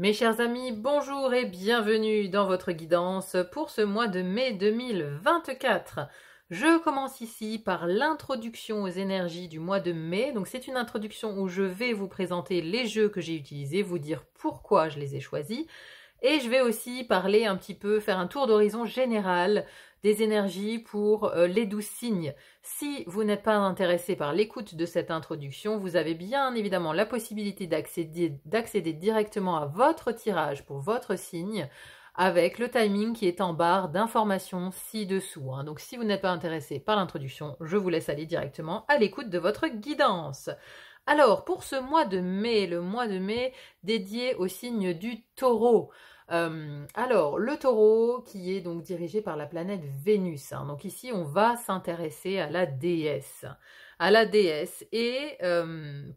Mes chers amis, bonjour et bienvenue dans votre guidance pour ce mois de mai 2024. Je commence ici par l'introduction aux énergies du mois de mai. Donc c'est une introduction où je vais vous présenter les jeux que j'ai utilisés, vous dire pourquoi je les ai choisis. Et je vais aussi parler un petit peu, faire un tour d'horizon général des énergies pour les 12 signes. Si vous n'êtes pas intéressé par l'écoute de cette introduction, vous avez bien évidemment la possibilité d'accéder directement à votre tirage pour votre signe avec le timing qui est en barre d'informations ci-dessous. Donc si vous n'êtes pas intéressé par l'introduction, je vous laisse aller directement à l'écoute de votre guidance. Alors, pour ce mois de mai, le mois de mai dédié au signe du Taureau. Alors, le Taureau qui est donc dirigé par la planète Vénus. Donc ici, on va s'intéresser à la déesse. Et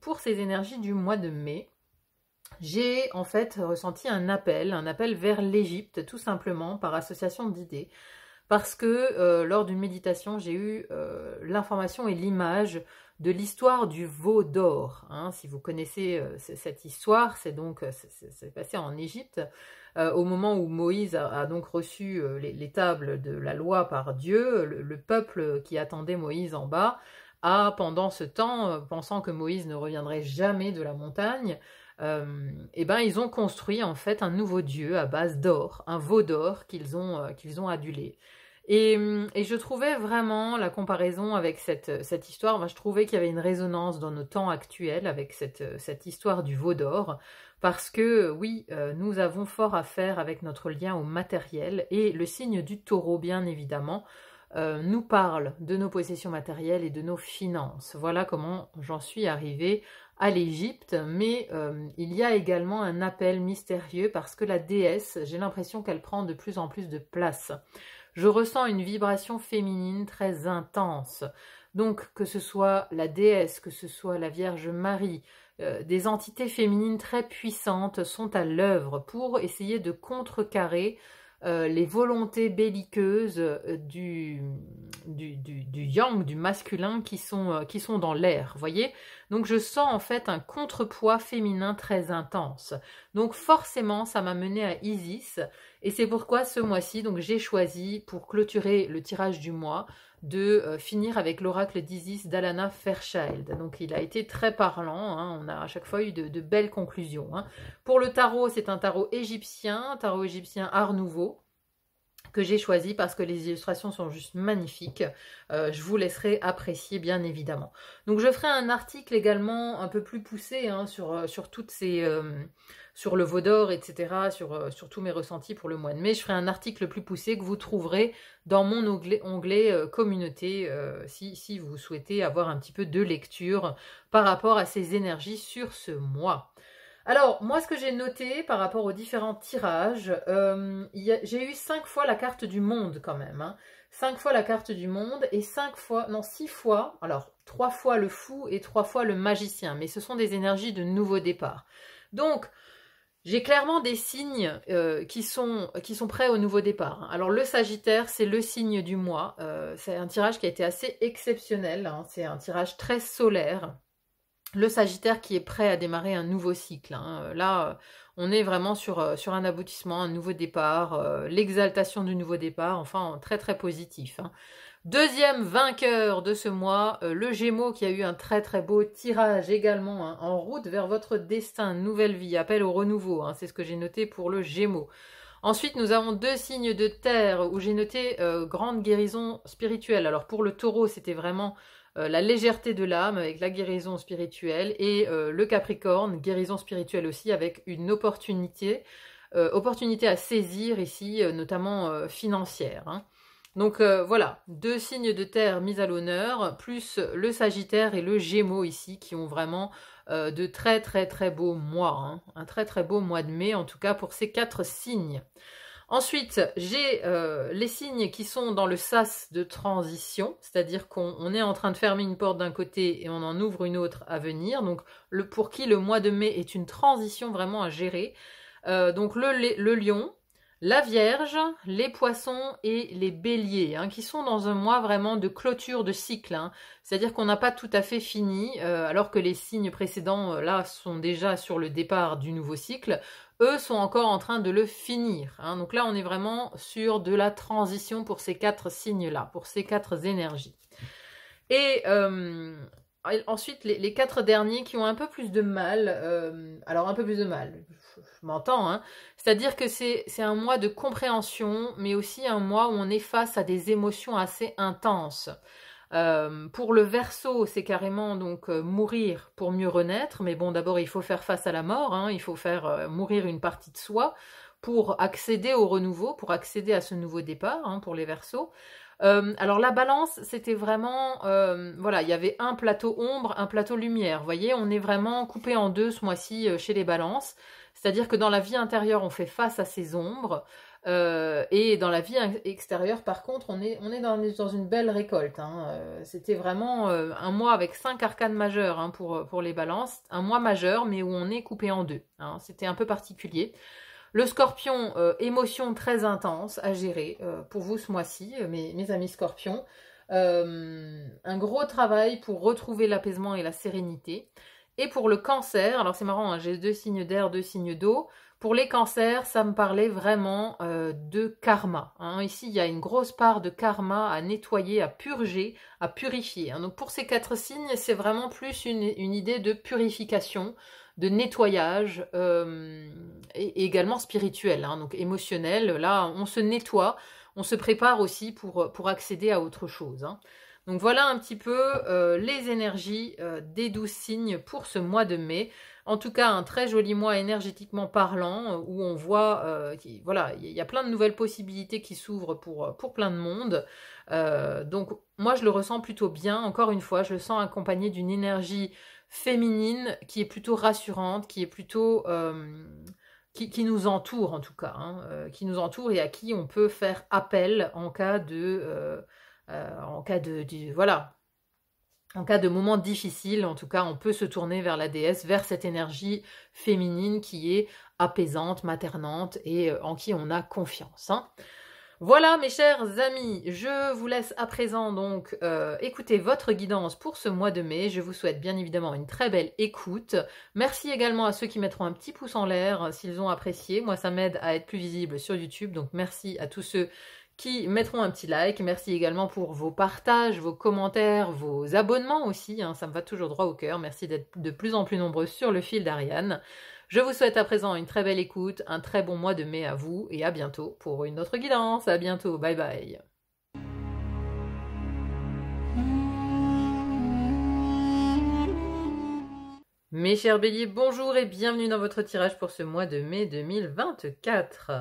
pour ces énergies du mois de mai, j'ai en fait ressenti un appel vers l'Égypte, tout simplement par association d'idées. Parce que lors d'une méditation, j'ai eu l'information et l'image de l'histoire du veau d'or. Si vous connaissez cette histoire, c'est passé en Égypte, au moment où Moïse a donc reçu les tables de la loi par Dieu. Le peuple qui attendait Moïse en bas a, pendant ce temps, pensant que Moïse ne reviendrait jamais de la montagne, ils ont construit en fait un nouveau dieu à base d'or, un veau d'or qu'ils ont adulé. Et je trouvais vraiment la comparaison avec cette histoire, je trouvais qu'il y avait une résonance dans nos temps actuels avec cette histoire du veau d'or, parce que oui, nous avons fort à faire avec notre lien au matériel, et le signe du Taureau, bien évidemment, nous parle de nos possessions matérielles et de nos finances. Voilà comment j'en suis arrivée à l'Égypte, mais il y a également un appel mystérieux, parce que la déesse, j'ai l'impression qu'elle prend de plus en plus de place. Je ressens une vibration féminine très intense. Donc, que ce soit la déesse, que ce soit la Vierge Marie, des entités féminines très puissantes sont à l'œuvre pour essayer de contrecarrer les volontés belliqueuses du yang, du masculin, qui sont dans l'air, voyez. Donc je sens en fait un contrepoids féminin très intense. Donc forcément, ça m'a mené à Isis, et c'est pourquoi ce mois-ci, donc j'ai choisi, pour clôturer le tirage du mois, de finir avec l'oracle d'Isis d'Alana Fairchild. Donc il a été très parlant, on a à chaque fois eu de belles conclusions. Pour le tarot, c'est un tarot égyptien Art Nouveau, que j'ai choisi parce que les illustrations sont juste magnifiques. Je vous laisserai apprécier, bien évidemment. Donc je ferai un article également un peu plus poussé sur toutes ces... sur le veau d'or, etc., sur tous mes ressentis pour le mois de mai. Je ferai un article plus poussé que vous trouverez dans mon onglet communauté, si vous souhaitez avoir un petit peu de lecture par rapport à ces énergies sur ce mois. Alors, moi, ce que j'ai noté par rapport aux différents tirages, j'ai eu 5 fois la carte du monde quand même. 5 fois la carte du monde et 6 fois, alors 3 fois le fou et 3 fois le magicien. Mais ce sont des énergies de nouveau départ. Donc, j'ai clairement des signes qui sont prêts au nouveau départ. Alors, le Sagittaire, c'est le signe du mois. C'est un tirage qui a été assez exceptionnel. C'est un tirage très solaire. Le Sagittaire qui est prêt à démarrer un nouveau cycle. Là, on est vraiment sur un aboutissement, un nouveau départ, l'exaltation du nouveau départ, enfin très très positif. Deuxième vainqueur de ce mois, le Gémeaux, qui a eu un très très beau tirage également, en route vers votre destin, nouvelle vie, appel au renouveau, c'est ce que j'ai noté pour le Gémeaux. Ensuite, nous avons 2 signes de terre où j'ai noté grande guérison spirituelle. Alors pour le Taureau, c'était vraiment la légèreté de l'âme avec la guérison spirituelle, et le Capricorne, guérison spirituelle aussi, avec une opportunité à saisir ici, notamment financière. Donc voilà, 2 signes de terre mis à l'honneur, plus le Sagittaire et le Gémeaux ici, qui ont vraiment de très très très beaux mois, un très très beau mois de mai, en tout cas pour ces 4 signes. Ensuite, j'ai les signes qui sont dans le sas de transition, c'est-à-dire qu'on est en train de fermer une porte d'un côté et on en ouvre une autre à venir. Donc, pour qui le mois de mai est une transition vraiment à gérer. Donc, le lion, la Vierge, les Poissons et les Béliers, qui sont dans un mois vraiment de clôture de cycle. C'est-à-dire qu'on n'a pas tout à fait fini, alors que les signes précédents, là, sont déjà sur le départ du nouveau cycle. eux sont encore en train de le finir. Hein. Donc là, on est vraiment sur de la transition pour ces 4 signes-là, pour ces 4 énergies. Et ensuite, les 4 derniers qui ont un peu plus de mal, alors un peu plus de mal, je m'entends, hein, c'est-à-dire que c'est un mois de compréhension, mais aussi un mois où on est face à des émotions assez intenses. Pour le Verseau, c'est carrément donc mourir pour mieux renaître, mais bon, d'abord il faut faire face à la mort, hein, il faut faire mourir une partie de soi pour accéder au renouveau, pour accéder à ce nouveau départ, hein, pour les Verseaux. Alors la balance, c'était vraiment, voilà, il y avait un plateau ombre, un plateau lumière. Vous voyez, on est vraiment coupé en deux ce mois-ci chez les balances. C'est-à-dire que dans la vie intérieure, on fait face à ces ombres. Et dans la vie extérieure, par contre, on est dans une belle récolte. Hein. C'était vraiment un mois avec 5 arcanes majeures hein, pour les balances. Un mois majeur, mais où on est coupé en deux. Hein. C'était un peu particulier. Le Scorpion, émotion très intense à gérer pour vous ce mois-ci, mes amis Scorpions. Un gros travail pour retrouver l'apaisement et la sérénité. Et pour le Cancer, alors c'est marrant, hein, j'ai 2 signes d'air, 2 signes d'eau. Pour les cancers, ça me parlait vraiment de karma. Hein. Ici, il y a une grosse part de karma à nettoyer, à purger, à purifier. Hein. Donc pour ces 4 signes, c'est vraiment plus une idée de purification, de nettoyage et également spirituel, hein, donc émotionnel. Là, on se nettoie, on se prépare aussi pour accéder à autre chose. Hein. Donc voilà un petit peu les énergies des 12 signes pour ce mois de mai. En tout cas, un très joli mois énergétiquement parlant, où on voit, voilà, il y a plein de nouvelles possibilités qui s'ouvrent pour plein de monde. Donc moi, je le ressens plutôt bien. Encore une fois, je le sens accompagné d'une énergie féminine qui est plutôt rassurante, qui est plutôt qui nous entoure en tout cas, hein, qui nous entoure et à qui on peut faire appel en cas de voilà, en cas de moments difficiles. En tout cas, on peut se tourner vers la déesse, vers cette énergie féminine qui est apaisante, maternante et en qui on a confiance. Hein. Voilà mes chers amis, je vous laisse à présent donc écouter votre guidance pour ce mois de mai. Je vous souhaite bien évidemment une très belle écoute. Merci également à ceux qui mettront un petit pouce en l'air s'ils ont apprécié. Moi ça m'aide à être plus visible sur YouTube, donc merci à tous ceux qui mettront un petit like. Merci également pour vos partages, vos commentaires, vos abonnements aussi, hein, ça me va toujours droit au cœur. Merci d'être de plus en plus nombreux sur le fil d'Ariane. Je vous souhaite à présent une très belle écoute, un très bon mois de mai à vous et à bientôt pour une autre guidance. À bientôt, bye bye. Mes chers béliers, bonjour et bienvenue dans votre tirage pour ce mois de mai 2024.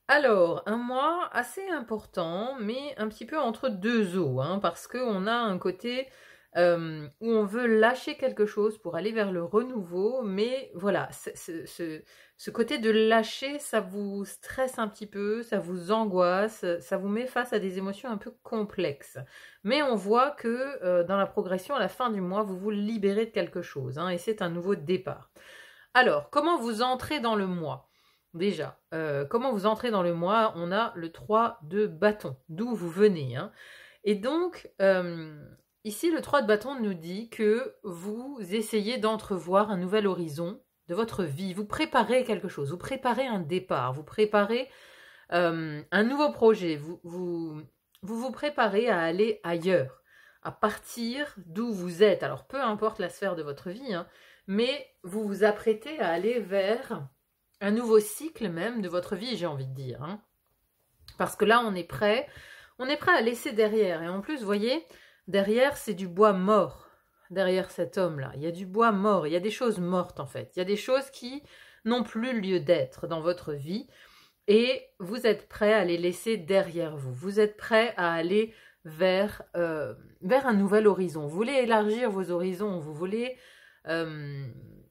Alors, un mois assez important, mais un petit peu entre deux eaux, hein, parce qu'on a un côté où on veut lâcher quelque chose pour aller vers le renouveau, mais voilà, ce côté de lâcher, ça vous stresse un petit peu, ça vous angoisse, ça vous met face à des émotions un peu complexes. Mais on voit que dans la progression, à la fin du mois, vous vous libérez de quelque chose, hein, et c'est un nouveau départ. Alors, comment vous entrez dans le mois ? Déjà, comment vous entrez dans le mois ? On a le 3 de bâton, d'où vous venez. Hein. Et donc, ici, le 3 de bâton nous dit que vous essayez d'entrevoir un nouvel horizon de votre vie. Vous préparez quelque chose, vous préparez un départ, vous préparez un nouveau projet. Vous préparez à aller ailleurs, à partir d'où vous êtes. Alors, peu importe la sphère de votre vie, hein, mais vous vous apprêtez à aller vers un nouveau cycle même de votre vie, j'ai envie de dire. Hein. Parce que là, on est prêt à laisser derrière. Et en plus, vous voyez, derrière, c'est du bois mort. Derrière cet homme-là, il y a du bois mort. Il y a des choses mortes, en fait. Il y a des choses qui n'ont plus lieu d'être dans votre vie. Et vous êtes prêt à les laisser derrière vous. Vous êtes prêt à aller vers un nouvel horizon. Vous voulez élargir vos horizons. Vous voulez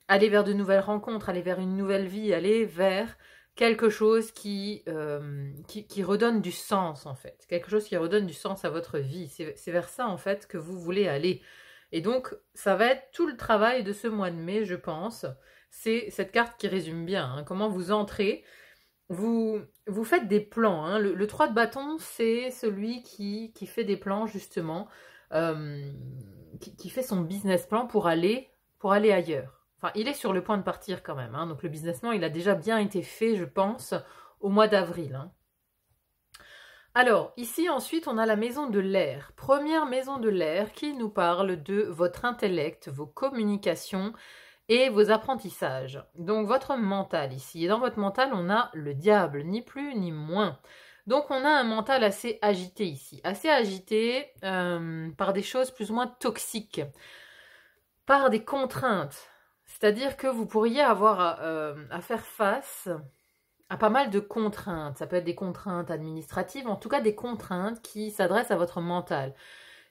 aller vers de nouvelles rencontres, aller vers une nouvelle vie, aller vers quelque chose qui redonne du sens, en fait. Quelque chose qui redonne du sens à votre vie. C'est vers ça, en fait, que vous voulez aller. Et donc, ça va être tout le travail de ce mois de mai, je pense. C'est cette carte qui résume bien. Hein, comment vous entrez. Vous faites des plans. Hein. Le 3 de bâton, c'est celui qui fait des plans, justement, qui fait son business plan pour aller ailleurs. Enfin, il est sur le point de partir quand même, hein. Donc le businessman, il a déjà bien été fait, je pense, au mois d'avril, hein. Alors, ici, ensuite, on a la maison de l'air. Première maison de l'air qui nous parle de votre intellect, vos communications et vos apprentissages. Donc, votre mental ici. Et dans votre mental, on a le diable, ni plus ni moins. Donc, on a un mental assez agité ici. Assez agité par des choses plus ou moins toxiques, par des contraintes. C'est-à-dire que vous pourriez avoir à faire face à pas mal de contraintes. Ça peut être des contraintes administratives, en tout cas des contraintes qui s'adressent à votre mental,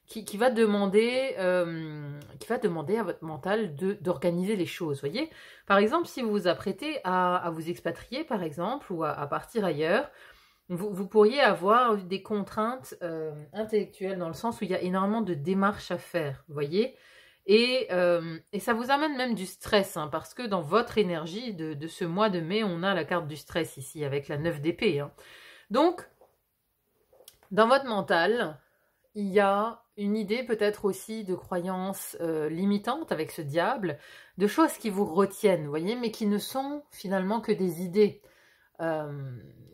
qui va demander à votre mental d'organiser les choses. Voyez, par exemple, si vous vous apprêtez à vous expatrier, par exemple, ou à partir ailleurs, vous pourriez avoir des contraintes intellectuelles dans le sens où il y a énormément de démarches à faire. Vous voyez. Et ça vous amène même du stress, hein, parce que dans votre énergie de ce mois de mai, on a la carte du stress ici, avec la 9 d'épée, hein. Donc, dans votre mental, il y a une idée peut-être aussi de croyances limitantes avec ce diable, de choses qui vous retiennent, vous voyez, mais qui ne sont finalement que des idées.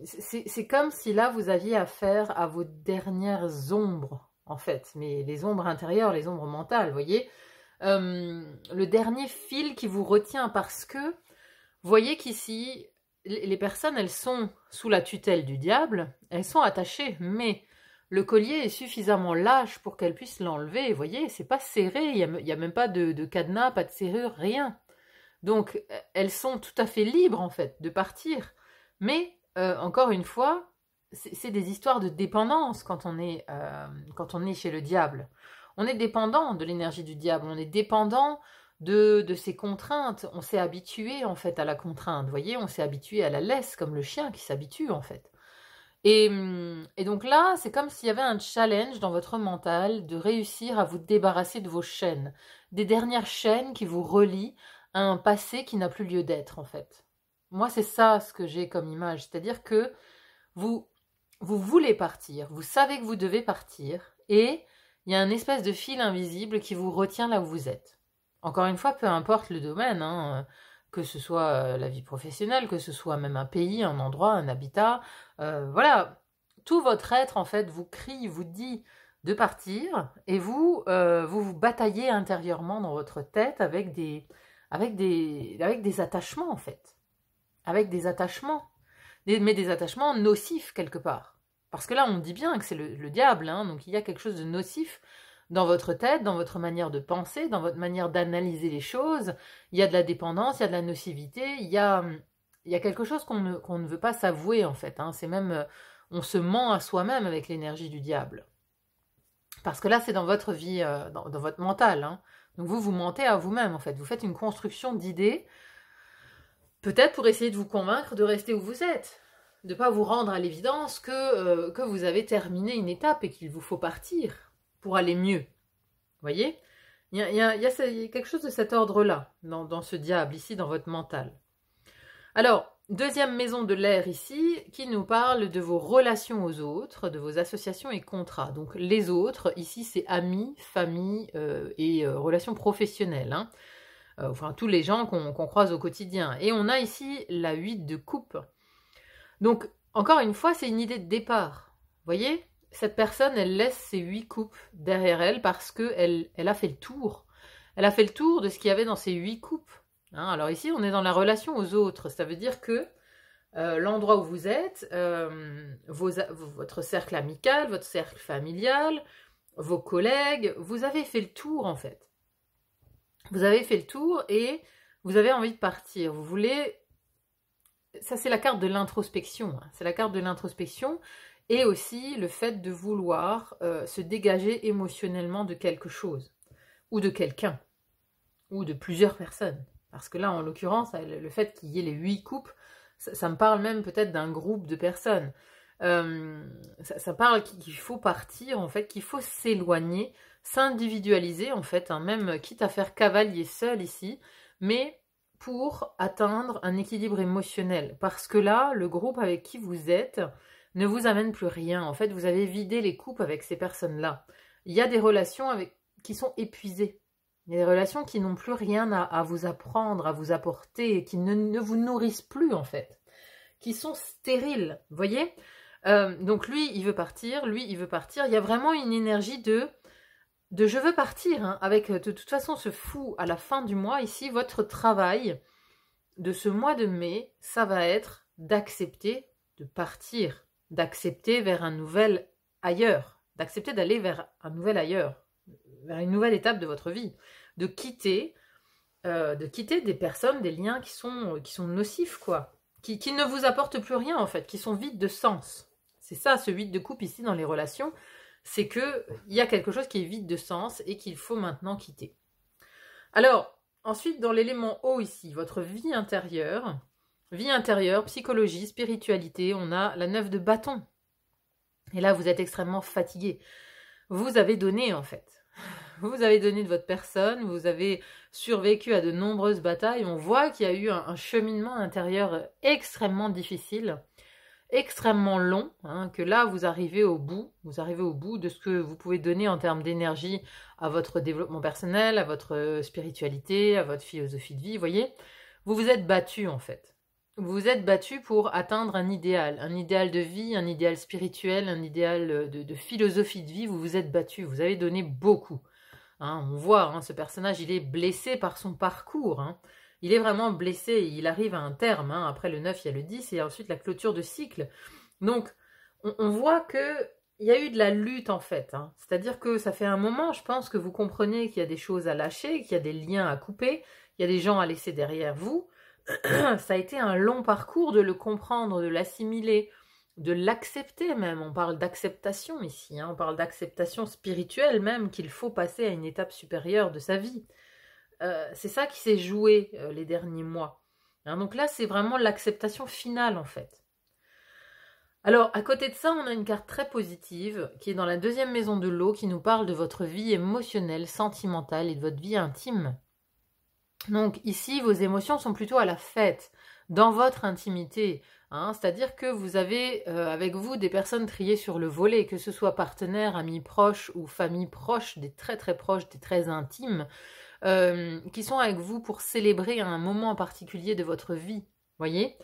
C'est comme si là, vous aviez affaire à vos dernières ombres, en fait, mais les ombres intérieures, les ombres mentales, vous voyez. Le dernier fil qui vous retient parce que vous voyez qu'ici, les personnes, elles sont sous la tutelle du diable, elles sont attachées, mais le collier est suffisamment lâche pour qu'elles puissent l'enlever. Vous voyez, c'est pas serré, il y a même pas de cadenas, pas de serrure, rien. Donc, elles sont tout à fait libres, en fait, de partir. Mais, encore une fois, c'est des histoires de dépendance quand on est chez le diable. On est dépendant de l'énergie du diable, on est dépendant de ses contraintes. On s'est habitué, en fait, à la contrainte. Vous voyez, on s'est habitué à la laisse, comme le chien qui s'habitue, en fait. Et donc là, c'est comme s'il y avait un challenge dans votre mental de réussir à vous débarrasser de vos chaînes. Des dernières chaînes qui vous relient à un passé qui n'a plus lieu d'être, en fait. Moi, c'est ça ce que j'ai comme image. C'est-à-dire que vous voulez partir, vous savez que vous devez partir, et il y a un espèce de fil invisible qui vous retient là où vous êtes. Encore une fois, peu importe le domaine, hein, que ce soit la vie professionnelle, que ce soit même un pays, un endroit, un habitat, voilà, tout votre être, en fait, vous crie, vous dit de partir, et vous vous bataillez intérieurement dans votre tête avec des attachements, en fait. Avec des attachements, mais des attachements nocifs quelque part. Parce que là, on dit bien que c'est le diable, hein, donc il y a quelque chose de nocif dans votre tête, dans votre manière de penser, dans votre manière d'analyser les choses. Il y a de la dépendance, il y a de la nocivité, il y a quelque chose qu'on ne veut pas s'avouer, en fait, hein. C'est même, on se ment à soi-même avec l'énergie du diable. Parce que là, c'est dans votre vie, dans votre mental, hein. Donc vous mentez à vous-même, en fait. Vous faites une construction d'idées, peut-être pour essayer de vous convaincre de rester où vous êtes, de ne pas vous rendre à l'évidence que vous avez terminé une étape et qu'il vous faut partir pour aller mieux. Vous voyez, il y a quelque chose de cet ordre-là dans ce diable ici, dans votre mental. Alors, deuxième maison de l'air ici, qui nous parle de vos relations aux autres, de vos associations et contrats. Donc les autres, ici c'est amis, famille et relations professionnelles, hein. Enfin tous les gens qu'on croise au quotidien. Et on a ici la 8 de coupe. Donc, encore une fois, c'est une idée de départ. Vous voyez, cette personne, elle laisse ses 8 coupes derrière elle parce qu'elle a fait le tour. Elle a fait le tour de ce qu'il y avait dans ces 8 coupes. Hein, alors ici, on est dans la relation aux autres. Ça veut dire que l'endroit où vous êtes, votre cercle amical, votre cercle familial, vos collègues, vous avez fait le tour, en fait. Vous avez fait le tour et vous avez envie de partir. Vous voulez... Ça, c'est la carte de l'introspection. C'est la carte de l'introspection et aussi le fait de vouloir se dégager émotionnellement de quelque chose ou de quelqu'un ou de plusieurs personnes. Parce que là, en l'occurrence, le fait qu'il y ait les 8 coupes, ça me parle même peut-être d'un groupe de personnes. Ça parle qu'il faut partir, en fait, qu'il faut s'éloigner, s'individualiser, en fait, hein, même quitte à faire cavalier seul ici, mais pour atteindre un équilibre émotionnel. Parce que là, le groupe avec qui vous êtes ne vous amène plus rien. En fait, vous avez vidé les coupes avec ces personnes-là. Il y a des relations qui sont épuisées. Il y a des relations qui n'ont plus rien à vous apprendre, à vous apporter, qui ne vous nourrissent plus en fait, qui sont stériles, vous voyez. Donc lui, il veut partir, lui, il veut partir. Il y a vraiment une énergie de je veux partir, hein, avec de toute façon ce fou à la fin du mois. Ici, votre travail de ce mois de mai, ça va être d'accepter de partir, d'accepter vers un nouvel ailleurs, d'accepter d'aller vers un nouvel ailleurs, vers une nouvelle étape de votre vie, de quitter des personnes, des liens qui sont nocifs, quoi, qui ne vous apportent plus rien en fait, qui sont vides de sens. C'est ça, ce vide de coupe ici dans les relations, c'est qu'il y a quelque chose qui est vide de sens et qu'il faut maintenant quitter. Alors, ensuite, dans l'élément eau ici, votre vie intérieure, psychologie, spiritualité, on a la 9 de bâton. Et là, vous êtes extrêmement fatigué. Vous avez donné, en fait. Vous avez donné de votre personne, vous avez survécu à de nombreuses batailles. On voit qu'il y a eu un cheminement intérieur extrêmement difficile, extrêmement long, hein, que là, vous arrivez au bout de ce que vous pouvez donner en termes d'énergie à votre développement personnel, à votre spiritualité, à votre philosophie de vie, vous voyez. Vous vous êtes battu, en fait. Vous vous êtes battu pour atteindre un idéal de vie, un idéal spirituel, un idéal de philosophie de vie. Vous vous êtes battu, vous avez donné beaucoup. Hein, on voit, hein, ce personnage, il est blessé par son parcours. Hein. Il est vraiment blessé, il arrive à un terme. Hein. Après le 9, il y a le 10 et ensuite la clôture de cycle. Donc, on voit qu'il y a eu de la lutte en fait. Hein. C'est-à-dire que ça fait un moment, je pense, que vous comprenez qu'il y a des choses à lâcher, qu'il y a des liens à couper, il y a des gens à laisser derrière vous. Ça a été un long parcours de le comprendre, de l'assimiler, de l'accepter même. On parle d'acceptation ici, hein. On parle d'acceptation spirituelle même, qu'il faut passer à une étape supérieure de sa vie. C'est ça qui s'est joué les derniers mois. Hein, donc là, c'est vraiment l'acceptation finale en fait. Alors, à côté de ça, on a une carte très positive qui est dans la 2e maison de l'eau, qui nous parle de votre vie émotionnelle, sentimentale et de votre vie intime. Donc ici, vos émotions sont plutôt à la fête, dans votre intimité. Hein, c'est-à-dire que vous avez avec vous des personnes triées sur le volet, que ce soit partenaires, amis proches ou famille proche, des très très proches, des très intimes, qui sont avec vous pour célébrer un moment en particulier de votre vie. Voyez,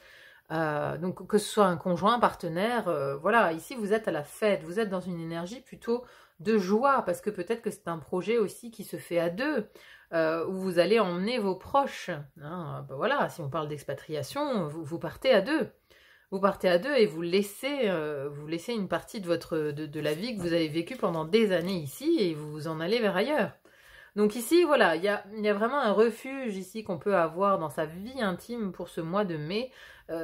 donc que ce soit un conjoint, partenaire, voilà, ici vous êtes à la fête, vous êtes dans une énergie plutôt de joie, parce que peut-être que c'est un projet aussi qui se fait à deux, où vous allez emmener vos proches. Hein, ben voilà, si on parle d'expatriation, vous partez à deux. Vous partez à deux et vous laissez une partie de la vie que vous avez vécue pendant des années ici et vous en allez vers ailleurs. Donc ici, voilà, il y a vraiment un refuge ici qu'on peut avoir dans sa vie intime pour ce mois de mai,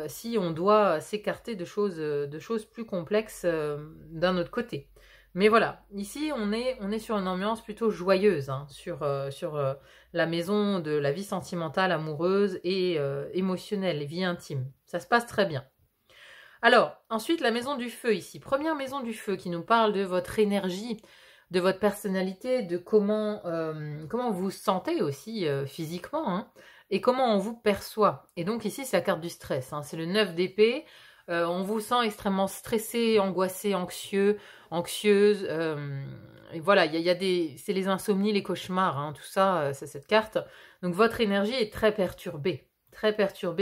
si on doit s'écarter de choses plus complexes d'un autre côté. Mais voilà, ici on est sur une ambiance plutôt joyeuse, hein, sur la maison de la vie sentimentale, amoureuse et émotionnelle, vie intime. Ça se passe très bien. Alors, ensuite la maison du feu ici, première maison du feu qui nous parle de votre énergie, de votre personnalité, de comment vous vous sentez aussi physiquement, hein, et comment on vous perçoit. Et donc ici c'est la carte du stress, hein, c'est le 9 d'épée. On vous sent extrêmement stressé, angoissé, anxieuse. Et voilà, c'est les insomnies, les cauchemars, hein, tout ça, c'est cette carte. Donc votre énergie est très perturbée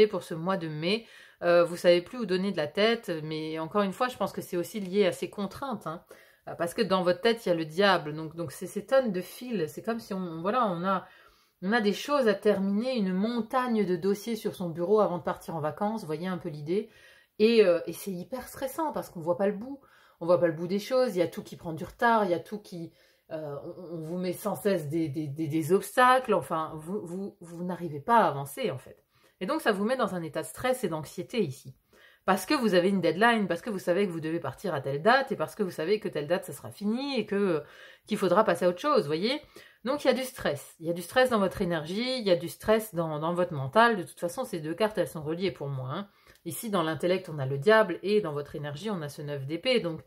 pour ce mois de mai. Vous savez plus où donner de la tête, mais encore une fois, je pense que c'est aussi lié à ces contraintes, hein, parce que dans votre tête, il y a le diable. Donc c'est ces tonnes de fils. C'est comme si on a des choses à terminer, une montagne de dossiers sur son bureau avant de partir en vacances. Vous voyez un peu l'idée. Et c'est hyper stressant parce qu'on voit pas le bout. On voit pas le bout des choses. Il y a tout qui prend du retard. Il y a tout qui... on vous met sans cesse des obstacles. Enfin, vous n'arrivez pas à avancer, en fait. Et donc, ça vous met dans un état de stress et d'anxiété ici. Parce que vous avez une deadline, parce que vous savez que vous devez partir à telle date, et parce que vous savez que telle date, ça sera fini, et qu'il faudra passer à autre chose, vous voyez. Donc, il y a du stress. Il y a du stress dans votre énergie, il y a du stress dans votre mental. De toute façon, ces deux cartes, elles sont reliées pour moi, hein. Ici, dans l'intellect, on a le diable, et dans votre énergie, on a ce 9 d'épée. Donc,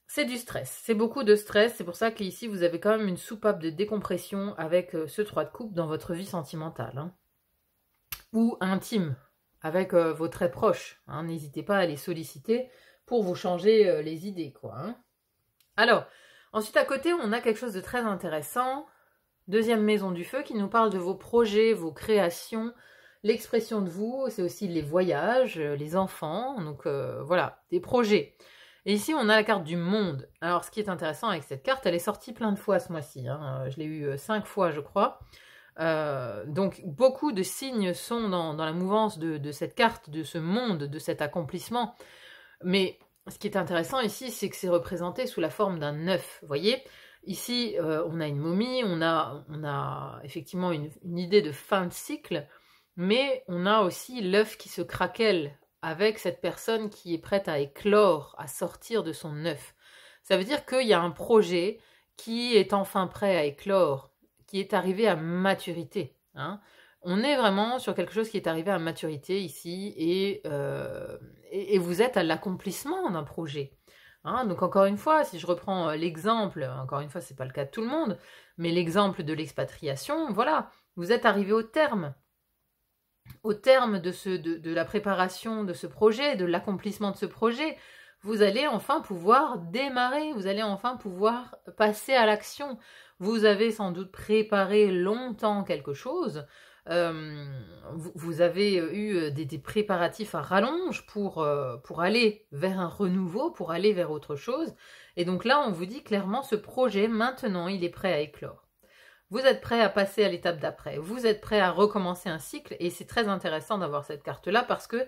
c'est du stress. C'est beaucoup de stress. C'est pour ça qu'ici, vous avez quand même une soupape de décompression avec ce 3 de coupe dans votre vie sentimentale, hein. Ou intime, avec vos très proches. Hein. N'hésitez pas à les solliciter pour vous changer les idées, quoi. Hein. Alors, ensuite, à côté, on a quelque chose de très intéressant. Deuxième maison du feu qui nous parle de vos projets, vos créations, l'expression de vous, c'est aussi les voyages, les enfants, donc voilà, des projets. Et ici, on a la carte du monde. Alors, ce qui est intéressant avec cette carte, elle est sortie plein de fois ce mois-ci. Hein. Je l'ai eu 5 fois, je crois. Donc, beaucoup de signes sont dans la mouvance de cette carte, de ce monde, de cet accomplissement. Mais ce qui est intéressant ici, c'est que c'est représenté sous la forme d'un œuf. Vous voyez, ici, on a une momie, on a effectivement une idée de fin de cycle, mais on a aussi l'œuf qui se craquelle avec cette personne qui est prête à éclore, à sortir de son œuf. Ça veut dire qu'il y a un projet qui est enfin prêt à éclore, qui est arrivé à maturité. Hein. On est vraiment sur quelque chose qui est arrivé à maturité ici et vous êtes à l'accomplissement d'un projet. Hein, donc encore une fois, si je reprends l'exemple, encore une fois, c'est pas le cas de tout le monde, mais l'exemple de l'expatriation, voilà, vous êtes arrivé au terme de la préparation de ce projet, de l'accomplissement de ce projet, vous allez enfin pouvoir démarrer, vous allez enfin pouvoir passer à l'action. Vous avez sans doute préparé longtemps quelque chose, vous avez eu des préparatifs à rallonge pour aller vers un renouveau, pour aller vers autre chose. Et donc là, on vous dit clairement, ce projet, maintenant, il est prêt à éclore. Vous êtes prêt à passer à l'étape d'après. Vous êtes prêt à recommencer un cycle. Et c'est très intéressant d'avoir cette carte-là parce que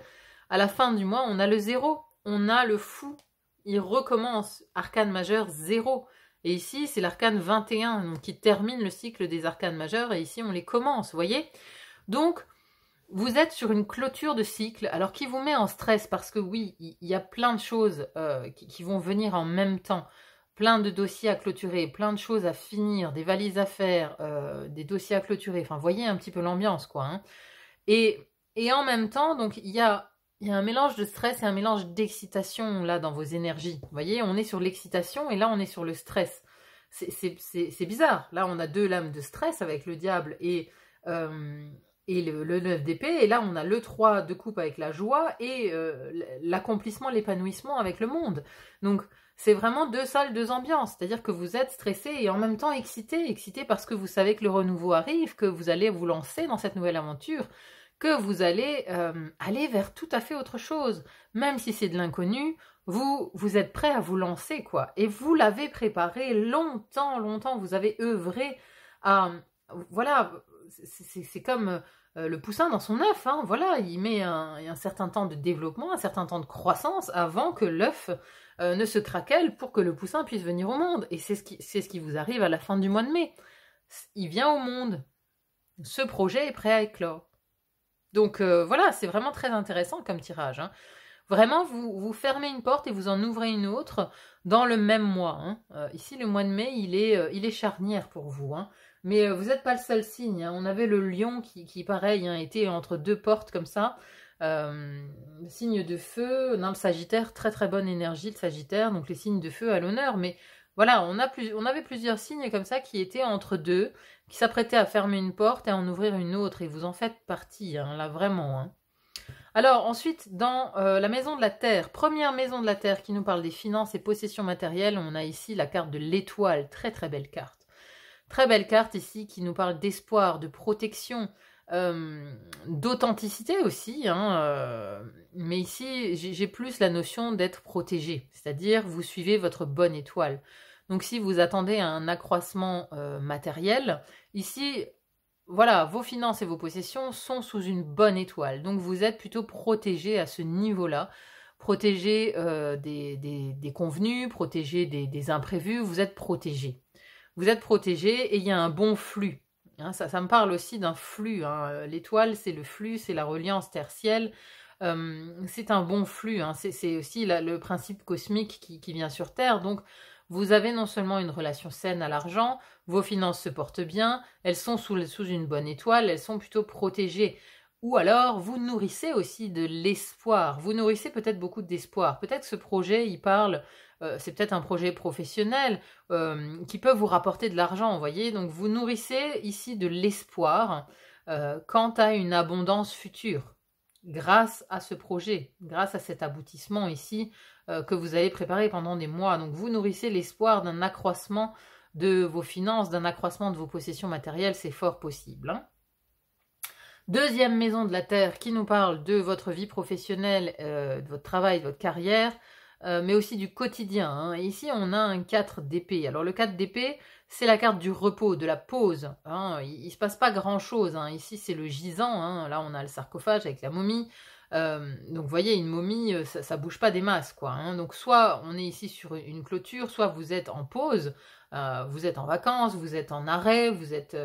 à la fin du mois, on a le 0. On a le fou. Il recommence. Arcane majeur 0. Et ici, c'est l'arcane 21 donc, qui termine le cycle des arcanes majeurs. Et ici, on les commence, vous voyez. Donc, vous êtes sur une clôture de cycle, alors qui vous met en stress parce que oui, il y a plein de choses qui vont venir en même temps. Plein de dossiers à clôturer, plein de choses à finir, des valises à faire, des dossiers à clôturer. Enfin, voyez un petit peu l'ambiance, quoi. Hein. Et en même temps, donc, il y a un mélange de stress et un mélange d'excitation, là, dans vos énergies. Vous voyez, on est sur l'excitation et là, on est sur le stress. C'est bizarre. Là, on a 2 lames de stress avec le diable et le 9 d'épée. Et là, on a le 3 de coupe avec la joie et l'accomplissement, l'épanouissement avec le monde. Donc, c'est vraiment 2 salles, 2 ambiances. C'est-à-dire que vous êtes stressé et en même temps excité parce que vous savez que le renouveau arrive, que vous allez vous lancer dans cette nouvelle aventure, que vous allez aller vers tout à fait autre chose. Même si c'est de l'inconnu, vous êtes prêt à vous lancer, quoi. Et vous l'avez préparé longtemps, vous avez œuvré à... Voilà, c'est comme le poussin dans son œuf, hein. Voilà, il met un certain temps de développement, un certain temps de croissance avant que l'œuf ne se craquelle pour que le poussin puisse venir au monde. Et c'est ce qui vous arrive à la fin du mois de mai. Il vient au monde. Ce projet est prêt à éclore. Donc voilà, c'est vraiment très intéressant comme tirage. Hein. Vraiment, vous fermez une porte et vous en ouvrez une autre dans le même mois. Hein. Ici, le mois de mai, il est charnière pour vous. Hein. Mais vous n'êtes pas le seul signe. Hein. On avait le lion qui pareil, hein, était entre 2 portes comme ça. Signe de feu, dans le Sagittaire, très très bonne énergie le Sagittaire, donc les signes de feu à l'honneur, mais voilà, on avait plusieurs signes comme ça qui étaient entre 2, qui s'apprêtaient à fermer une porte et à en ouvrir une autre, et vous en faites partie, hein, là vraiment. Hein. Alors ensuite, dans la maison de la Terre, première maison de la Terre qui nous parle des finances et possessions matérielles, on a ici la carte de l'étoile, très très belle carte. Très belle carte ici qui nous parle d'espoir, de protection, d'authenticité aussi, hein, mais ici j'ai plus la notion d'être protégé, c'est-à-dire vous suivez votre bonne étoile. Donc si vous attendez un accroissement matériel, ici, voilà, vos finances et vos possessions sont sous une bonne étoile, donc vous êtes plutôt protégé à ce niveau-là, protégé des convenus, protégé des imprévus, vous êtes protégé. Vous êtes protégé et il y a un bon flux. Hein, ça me parle aussi d'un flux. Hein. L'étoile, c'est le flux, c'est la reliance terre-ciel. C'est un bon flux. Hein. C'est aussi le principe cosmique qui vient sur Terre. Donc, vous avez non seulement une relation saine à l'argent, vos finances se portent bien, elles sont sous une bonne étoile, elles sont plutôt protégées. Ou alors, vous nourrissez aussi de l'espoir. Vous nourrissez peut-être beaucoup d'espoir. Peut-être que ce projet, il parle... c'est peut-être un projet professionnel qui peut vous rapporter de l'argent, vous voyez. Donc, vous nourrissez ici de l'espoir quant à une abondance future grâce à ce projet, grâce à cet aboutissement ici que vous avez préparé pendant des mois. Donc, vous nourrissez l'espoir d'un accroissement de vos finances, d'un accroissement de vos possessions matérielles, c'est fort possible. Hein. Deuxième maison de la Terre qui nous parle de votre vie professionnelle, de votre travail, de votre carrière, mais aussi du quotidien. Hein. Et ici, on a un 4 d'épée. Alors le 4 d'épée, c'est la carte du repos, de la pause. Hein. Il ne se passe pas grand-chose. Hein. Ici, c'est le gisant. Hein. Là, on a le sarcophage avec la momie. Donc, vous voyez, une momie, ça bouge pas des masses, quoi. Hein. Donc, soit on est ici sur une clôture, soit vous êtes en pause, vous êtes en vacances, vous êtes en arrêt, vous êtes...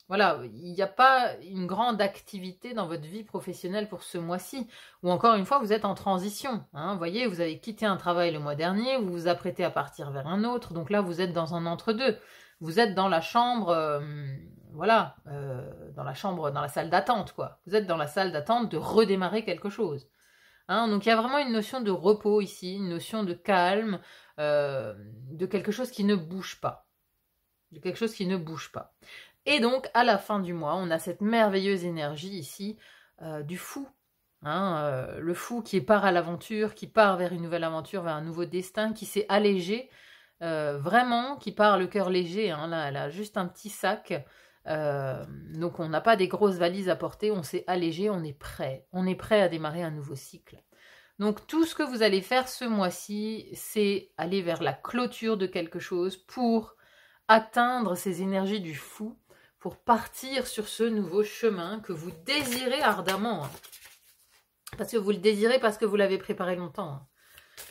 Voilà, il n'y a pas une grande activité dans votre vie professionnelle pour ce mois-ci. Ou encore une fois, vous êtes en transition. Hein, vous voyez, vous avez quitté un travail le mois dernier, vous vous apprêtez à partir vers un autre. Donc là, vous êtes dans un entre-deux. Vous êtes dans la chambre, dans la chambre, dans la salle d'attente, quoi. Vous êtes dans la salle d'attente de redémarrer quelque chose. Hein, donc il y a vraiment une notion de repos ici, une notion de calme, de quelque chose qui ne bouge pas. De quelque chose qui ne bouge pas. Et donc, à la fin du mois, on a cette merveilleuse énergie ici du fou. Hein, le fou qui part à l'aventure, qui part vers une nouvelle aventure, vers un nouveau destin, qui s'est allégé, vraiment, qui part le cœur léger. Hein, là, elle a juste un petit sac. Donc, on n'a pas des grosses valises à porter, on s'est allégé, on est prêt. On est prêt à démarrer un nouveau cycle. Donc, tout ce que vous allez faire ce mois-ci, c'est aller vers la clôture de quelque chose pour atteindre ces énergies du fou, pour partir sur ce nouveau chemin que vous désirez ardemment. Hein. Parce que vous le désirez, parce que vous l'avez préparé longtemps. Hein.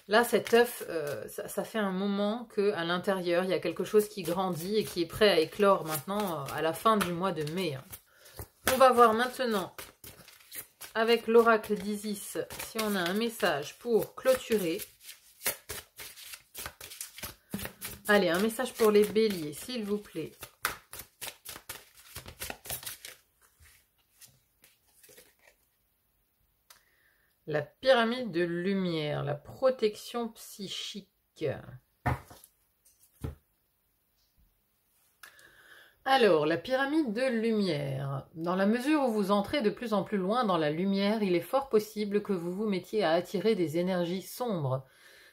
Là, cet œuf, ça fait un moment qu'à l'intérieur, il y a quelque chose qui grandit et qui est prêt à éclore maintenant à la fin du mois de mai. Hein. On va voir maintenant, avec l'oracle d'Isis, si on a un message pour clôturer. Allez, un message pour les béliers, s'il vous plaît. La pyramide de lumière, la protection psychique. Alors, la pyramide de lumière. Dans la mesure où vous entrez de plus en plus loin dans la lumière, il est fort possible que vous vous mettiez à attirer des énergies sombres.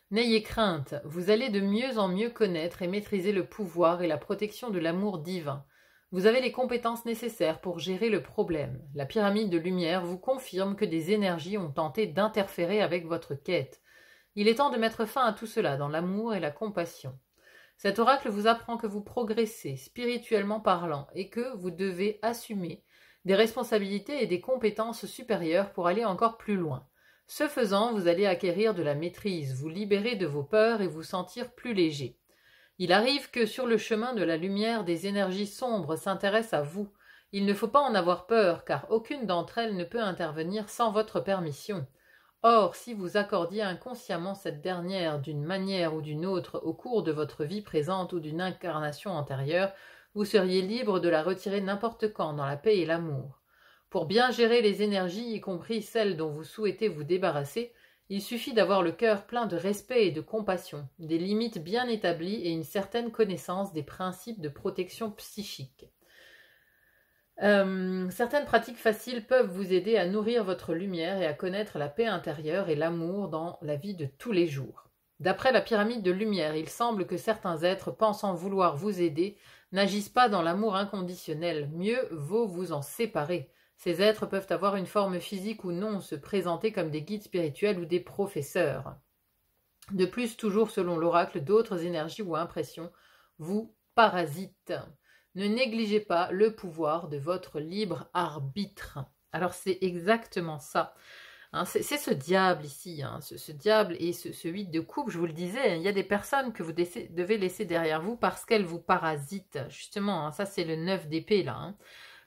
N'ayez crainte, vous allez de mieux en mieux connaître et maîtriser le pouvoir et la protection de l'amour divin. Vous avez les compétences nécessaires pour gérer le problème. La pyramide de lumière vous confirme que des énergies ont tenté d'interférer avec votre quête. Il est temps de mettre fin à tout cela dans l'amour et la compassion. Cet oracle vous apprend que vous progressez, spirituellement parlant, et que vous devez assumer des responsabilités et des compétences supérieures pour aller encore plus loin. Ce faisant, vous allez acquérir de la maîtrise, vous libérer de vos peurs et vous sentir plus léger. Il arrive que sur le chemin de la lumière, des énergies sombres s'intéressent à vous. Il ne faut pas en avoir peur, car aucune d'entre elles ne peut intervenir sans votre permission. Or, si vous accordiez inconsciemment cette dernière d'une manière ou d'une autre au cours de votre vie présente ou d'une incarnation antérieure, vous seriez libre de la retirer n'importe quand dans la paix et l'amour. Pour bien gérer les énergies, y compris celles dont vous souhaitez vous débarrasser, il suffit d'avoir le cœur plein de respect et de compassion, des limites bien établies et une certaine connaissance des principes de protection psychique. Certaines pratiques faciles peuvent vous aider à nourrir votre lumière et à connaître la paix intérieure et l'amour dans la vie de tous les jours. D'après la pyramide de lumière, il semble que certains êtres pensant vouloir vous aider n'agissent pas dans l'amour inconditionnel. Mieux vaut vous en séparer. Ces êtres peuvent avoir une forme physique ou non, se présenter comme des guides spirituels ou des professeurs. De plus, toujours selon l'oracle, d'autres énergies ou impressions vous parasitent. Ne négligez pas le pouvoir de votre libre arbitre. Alors c'est exactement ça. Hein, c'est ce diable ici, hein, ce diable et ce 8 de coupe, je vous le disais, il y a des personnes que vous devez laisser derrière vous parce qu'elles vous parasitent. Justement, hein, ça c'est le 9 d'épée là. Hein.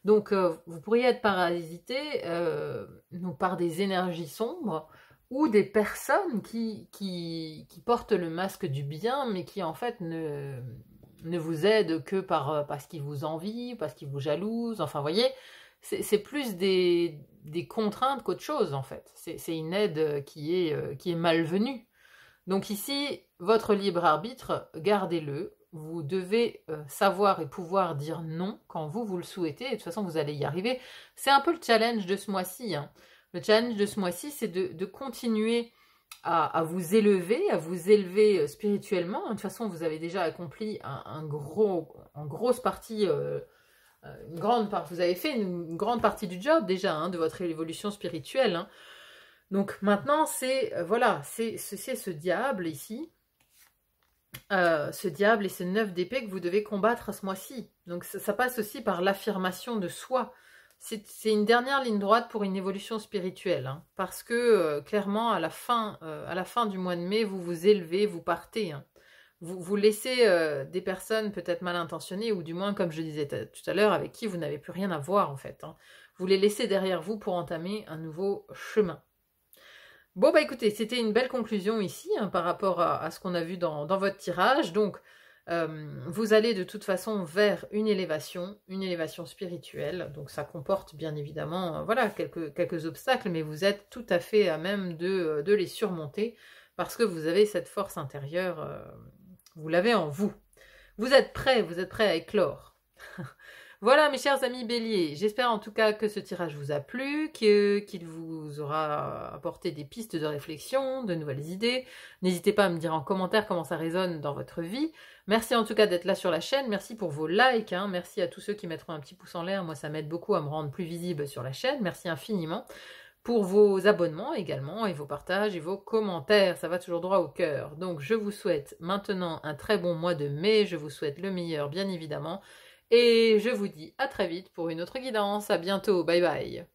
Donc, vous pourriez être parasité par des énergies sombres ou des personnes qui portent le masque du bien, mais qui en fait ne vous aident que parce qu'ils vous envient, parce qu'ils vous jalousent. Enfin, vous voyez, c'est plus des contraintes qu'autre chose, en fait. C'est une aide qui est malvenue. Donc ici, votre libre arbitre, gardez-le. Vous devez savoir et pouvoir dire non quand vous le souhaitez. Et de toute façon, vous allez y arriver. C'est un peu le challenge de ce mois-ci. Hein. Le challenge de ce mois-ci, c'est de continuer à vous élever, à vous élever spirituellement. De toute façon, vous avez déjà accompli en grosse partie, une grande part, vous avez fait une grande partie du job déjà, hein, de votre évolution spirituelle. Hein. Donc maintenant, c'est voilà, c'est ce diable ici, ce diable et ce 9 d'épée que vous devez combattre ce mois-ci. Donc ça passe aussi par l'affirmation de soi. C'est une dernière ligne droite pour une évolution spirituelle, hein, parce que clairement, à la fin du mois de mai, vous vous élevez, vous partez. Hein. Vous laissez des personnes peut-être mal intentionnées, ou du moins, comme je disais tout à l'heure, avec qui vous n'avez plus rien à voir en fait. Hein. Vous les laissez derrière vous pour entamer un nouveau chemin. Bon, bah écoutez, c'était une belle conclusion ici, hein, par rapport à ce qu'on a vu dans votre tirage. Donc, vous allez de toute façon vers une élévation spirituelle. Donc, ça comporte bien évidemment voilà, quelques obstacles, mais vous êtes tout à fait à même de les surmonter parce que vous avez cette force intérieure, vous l'avez en vous. Vous êtes prêts à éclore. Voilà mes chers amis béliers, j'espère en tout cas que ce tirage vous a plu, qu'il vous aura apporté des pistes de réflexion, de nouvelles idées. N'hésitez pas à me dire en commentaire comment ça résonne dans votre vie. Merci en tout cas d'être là sur la chaîne, merci pour vos likes, hein. Merci à tous ceux qui mettront un petit pouce en l'air, moi ça m'aide beaucoup à me rendre plus visible sur la chaîne, merci infiniment. Pour vos abonnements également, et vos partages et vos commentaires, ça va toujours droit au cœur. Donc je vous souhaite maintenant un très bon mois de mai, je vous souhaite le meilleur bien évidemment. Et je vous dis à très vite pour une autre guidance. À bientôt. Bye bye.